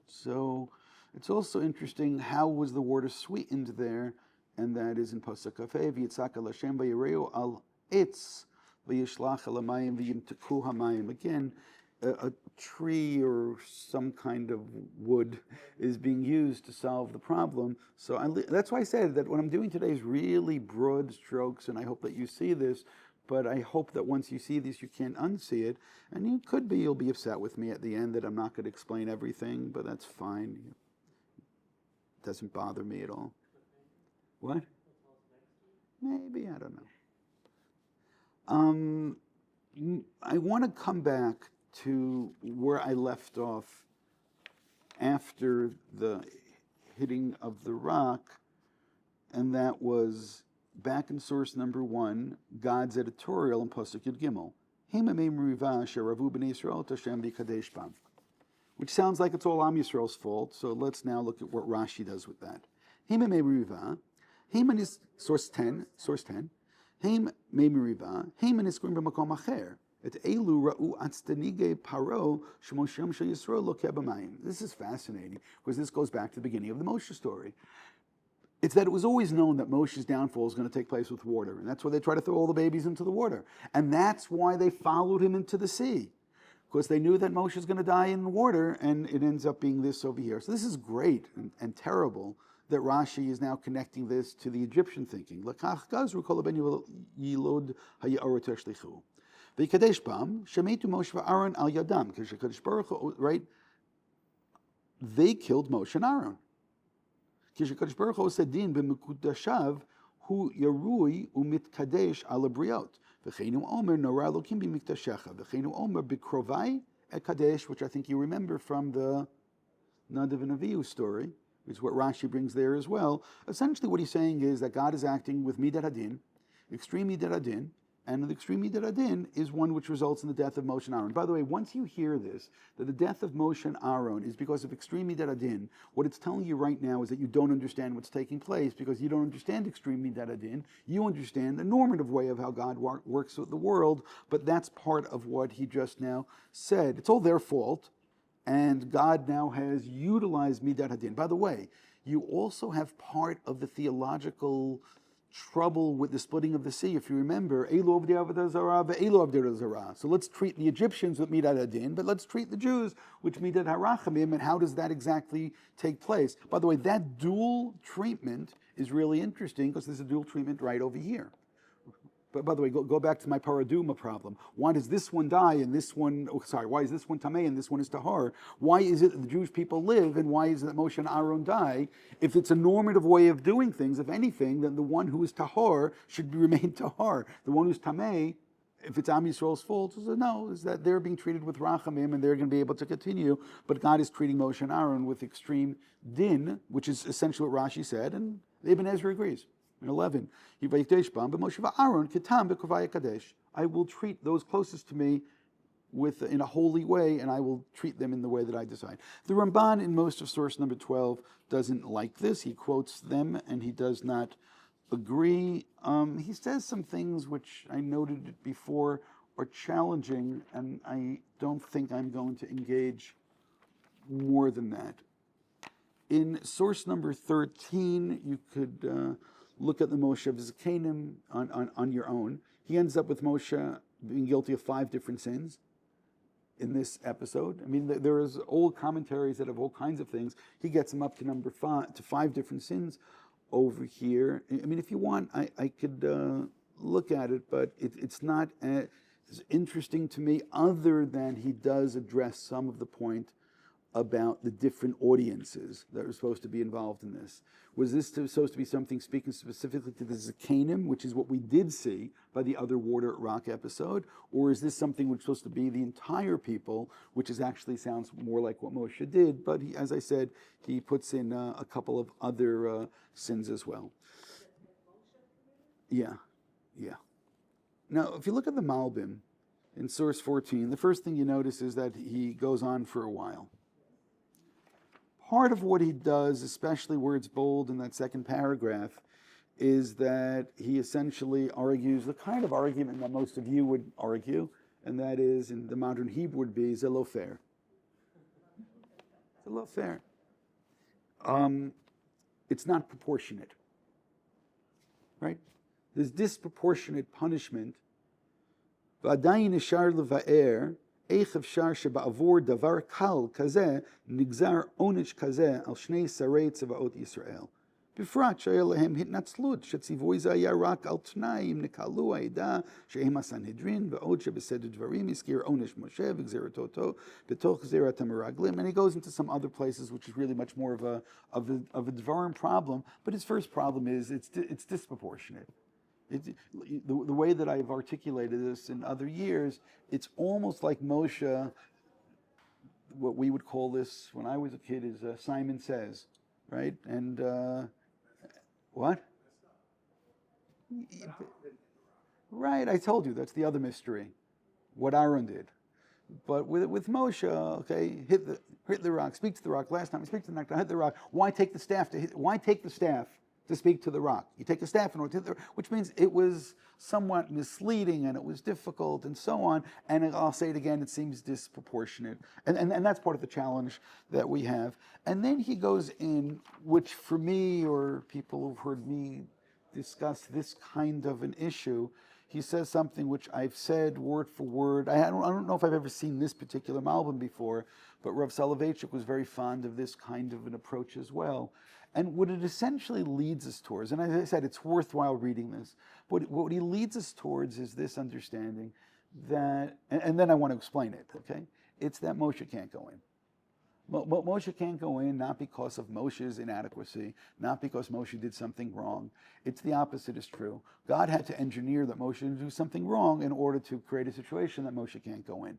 So it's also interesting, how was the water sweetened there? And that is in Pasuk Kafei, V'yitzak al Hashem v'yireu al etz v'yishlach al hamayim v'yimteku hamayim. Again, a tree or some kind of wood is being used to solve the problem. So that's why I said that what I'm doing today is really broad strokes, and I hope that you see this, but I hope that once you see this, you can't unsee it. And you'll be upset with me at the end that I'm not going to explain everything, but that's fine. It doesn't bother me at all. What? Maybe, I don't know. I want to come back to where I left off after the hitting of the rock, and that was back in source number 1, God's editorial in Pasuk Yud Gimel, which sounds like it's all Am Yisrael's fault. So let's now look at what Rashi does with that. Haman is source 10. Haim meimeriva. Haman is screaming b'makom acher. This is fascinating, because this goes back to the beginning of the Moshe story. It's that it was always known that Moshe's downfall is going to take place with water, and that's why they try to throw all the babies into the water. And that's why they followed him into the sea, because they knew that Moshe is going to die in the water, and it ends up being this over here. So this is great and terrible that Rashi is now connecting this to the Egyptian thinking. V'kadesh bam shemetu Moshe v'Aaron al yadam, because Kadosh Baruch Hu, right? They killed Moshe and Aaron. Because Kadosh Baruch Hu said, "Din b'mekudashav hu yarui umitkadesh al abriot." V'cheinu omer nora lokim b'mikdashecha. V'cheinu omer b'krovai ekadesh, which I think you remember from the Nadav and Avihu story, which is what Rashi brings there as well. Essentially, what he's saying is that God is acting with midat hadin, extreme midat hadin. And the extreme midat hadin is one which results in the death of Moshe and Aaron. By the way, once you hear this, that the death of Moshe and Aaron is because of extreme midat hadin, what it's telling you right now is that you don't understand what's taking place, because you don't understand extreme midat hadin. You understand the normative way of how God works with the world, but that's part of what he just now said. It's all their fault, and God now has utilized midat hadin. By the way, you also have part of the theological trouble with the splitting of the sea. If you remember, Elu avdei avodah zarah ve'elu avdei zarah. So let's treat the Egyptians with midat hadin, but let's treat the Jews with midat harachamim. And how does that exactly take place? By the way, that dual treatment is really interesting, because there's a dual treatment right over here. But by the way, go back to my paraduma problem. Why does this one die and this one, why is this one tamei and this one is tahar? Why is it that the Jewish people live, and why is it that Moshe and Aaron die? If it's a normative way of doing things, if anything, then the one who is tahar should remain tahar. The one who's tamei if it's Am Yisrael's fault, so no, is that they're being treated with rachamim and they're going to be able to continue, but God is treating Moshe and Aaron with extreme din, which is essentially what Rashi said, and Ibn Ezra agrees. In 11, I will treat those closest to me in a holy way, and I will treat them in the way that I decide. The Ramban in most of source number 12 doesn't like this. He quotes them, and he does not agree. He says some things which I noted before are challenging, and I don't think I'm going to engage more than that. In source number 13, you could look at the Moshe of Zekanim on your own. He ends up with Moshe being guilty of 5 different sins in this episode. I mean, there is old commentaries that have all kinds of things. He gets him up to five different sins over here. I mean, if you want, I could look at it, but it's not as interesting to me, other than he does address some of the point about the different audiences that are supposed to be involved in this. Was this supposed to be something speaking specifically to the Zekanim, which is what we did see by the other water rock episode, or is this something which is supposed to be the entire people, which is actually sounds more like what Moshe did, but he, as I said, he puts in a couple of other sins as well. Yeah. Now, if you look at the Malbim in source 14, the first thing you notice is that he goes on for a while. Part of what he does, especially where it's bold in that second paragraph, is that he essentially argues the kind of argument that most of you would argue, and that is, in the modern Hebrew would be, zelo fair. Zelo fair. It's not proportionate, right? There's disproportionate punishment. V'adayin nishar leva'er, איך אפשר שבעבור דבר קל כזה נגזר עונש כזה על שני שרי צבאות ישראל. בפרט שהיה להם התנצלות שציווי זה היה רק על תנאי אם נקהלו העדה שהם הסנהדרין, ועוד שבסדר דברים הזכיר עונש משה וגזירתו אותו בתוך גזירת המרגלים. And he goes into some other places, which is really much more of a Dvarim problem, but his first problem is it's disproportionate. The way that I've articulated this in other years, it's almost like Moshe, what we would call this when I was a kid is Simon Says, right? And what? Right, I told you, that's the other mystery, what Aaron did. But with Moshe, okay, hit the rock, speak to the rock. Last time, speak to the rock, hit the rock. Why take the staff to speak to the rock? You take a staff in order to hit the rock, which means it was somewhat misleading and it was difficult and so on. And I'll say it again, it seems disproportionate. And that's part of the challenge that we have. And then he goes in, which for me, or people who've heard me discuss this kind of an issue, he says something which I've said word for word. I don't know if I've ever seen this particular Malbim before, but Rav Soloveitchik was very fond of this kind of an approach as well. And what it essentially leads us towards, and as I said, it's worthwhile reading this, but what he leads us towards is this understanding that, and then I want to explain it, okay? It's that Moshe can't go in. Moshe can't go in not because of Moshe's inadequacy, not because Moshe did something wrong. It's the opposite is true. God had to engineer that Moshe would do something wrong in order to create a situation that Moshe can't go in.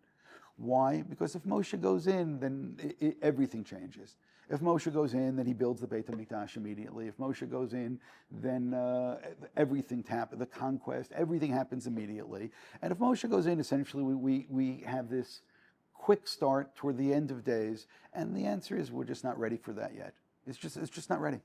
Why? Because if Moshe goes in, then everything changes. If Moshe goes in, then he builds the Beit HaMikdash immediately. If Moshe goes in, then everything happens, the conquest, everything happens immediately. And if Moshe goes in, essentially we have this quick start toward the end of days. And the answer is we're just not ready for that yet. It's just not ready.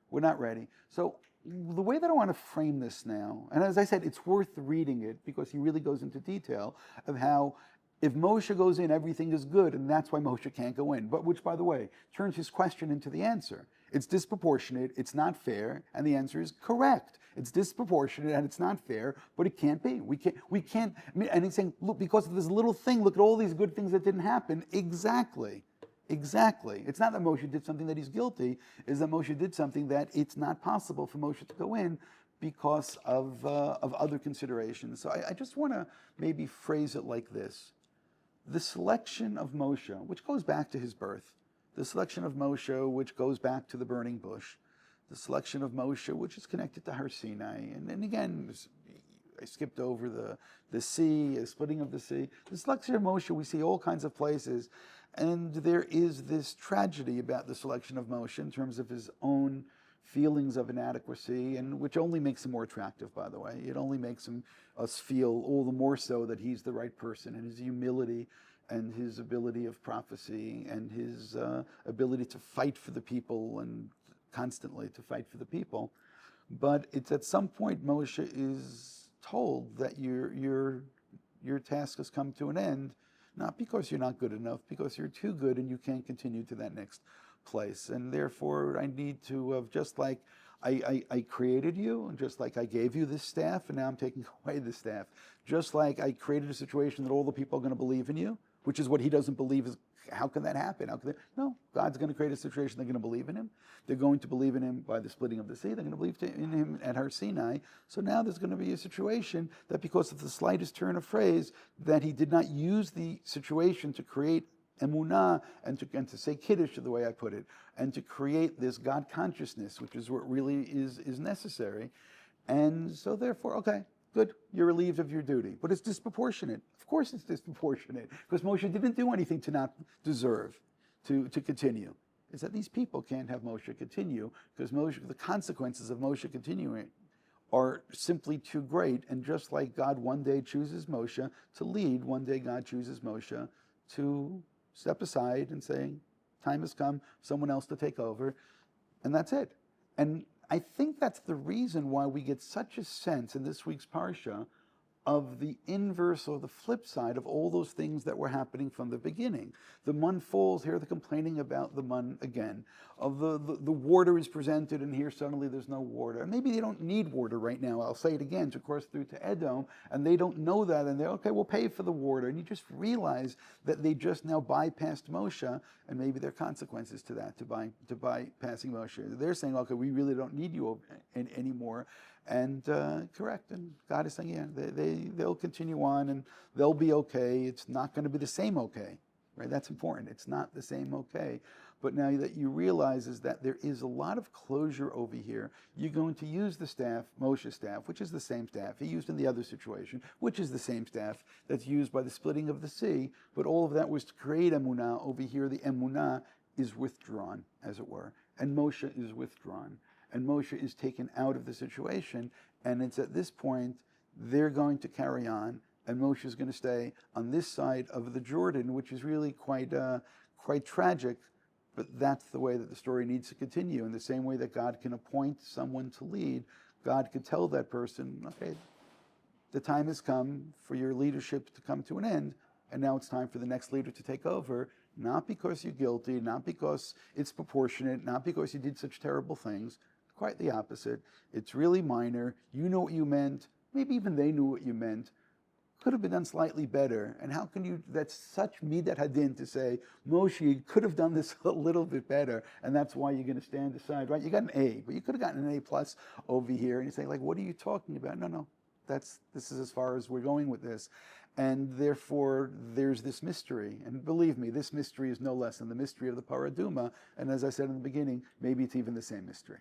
We're not ready. So the way that I want to frame this now, and as I said, it's worth reading it because he really goes into detail of how if Moshe goes in, everything is good, and that's why Moshe can't go in. But which, by the way, turns his question into the answer. It's disproportionate, it's not fair, and the answer is correct. It's disproportionate and it's not fair, but it can't be. We can't, I mean, and he's saying, look, because of this little thing, look at all these good things that didn't happen. Exactly. It's not that Moshe did something that he's guilty, it's that Moshe did something that it's not possible for Moshe to go in because of other considerations. So I just want to maybe phrase it like this. The selection of Moshe, which goes back to his birth, the selection of Moshe, which goes back to the burning bush, the selection of Moshe, which is connected to Har Sinai, and again, I skipped over the sea, the splitting of the sea. This lecture of Moshe, we see all kinds of places. And there is this tragedy about the selection of Moshe in terms of his own feelings of inadequacy, and which only makes him more attractive, by the way. It only makes us feel all the more so that he's the right person, and his humility and his ability of prophecy and his ability to fight for the people and constantly to fight for the people. But it's at some point Moshe is told that your task has come to an end, not because you're not good enough, because you're too good and you can't continue to that next place. And therefore I need to have, just like I created you, and just like I gave you this staff and now I'm taking away the staff, just like I created a situation that all the people are going to believe in you, which is what he doesn't believe is, how can that happen? No, God's going to create a situation they're going to believe in him. They're going to believe in him by the splitting of the sea. They're going to believe in him at Har Sinai. So now there's going to be a situation that because of the slightest turn of phrase, that he did not use the situation to create emunah and to say kiddush, the way I put it, and to create this God consciousness, which is what really is necessary. And so therefore, okay, good, you're relieved of your duty. But it's disproportionate. Of course it's disproportionate, because Moshe didn't do anything to not deserve to continue. Is that these people can't have Moshe continue, because the consequences of Moshe continuing are simply too great. And just like God one day chooses Moshe to lead, one day God chooses Moshe to step aside and say, time has come, someone else to take over, and that's it. And I think that's the reason why we get such a sense in this week's Parsha of the inverse or the flip side of all those things that were happening from the beginning. The mun falls, here they're complaining about the mun again. Of the water is presented, and here suddenly there's no water. And maybe they don't need water right now, I'll say it again, to cross through to Edom, and they don't know that, and they're, okay, we'll pay for the water. And you just realize that they just now bypassed Moshe, and maybe there are consequences to that, to bypassing Moshe. They're saying, okay, we really don't need you anymore. And correct, and God is saying, yeah, they'll continue on and they'll be okay. It's not going to be the same okay, right? That's important. It's not the same okay. But now that you realize is that there is a lot of closure over here, you're going to use the staff, Moshe's staff, which is the same staff he used in the other situation, which is the same staff that's used by the splitting of the sea. But all of that was to create emunah. Over here, the emunah is withdrawn, as it were, and Moshe is withdrawn. And Moshe is taken out of the situation, and it's at this point they're going to carry on, and Moshe is going to stay on this side of the Jordan, which is really quite tragic, but that's the way that the story needs to continue. In the same way that God can appoint someone to lead, God could tell that person, okay, the time has come for your leadership to come to an end, and now it's time for the next leader to take over, not because you're guilty, not because it's proportionate, not because you did such terrible things. Quite the opposite. It's really minor. You know what you meant. Maybe even they knew what you meant. Could have been done slightly better. And how can you, that's such midat hadin to say, Moshe, you could have done this a little bit better, and that's why you're going to stand aside, right? You got an A, but you could have gotten an A plus over here. And you say, like, what are you talking about? No, this is as far as we're going with this. And therefore, there's this mystery. And believe me, this mystery is no less than the mystery of the Paraduma. And as I said in the beginning, maybe it's even the same mystery.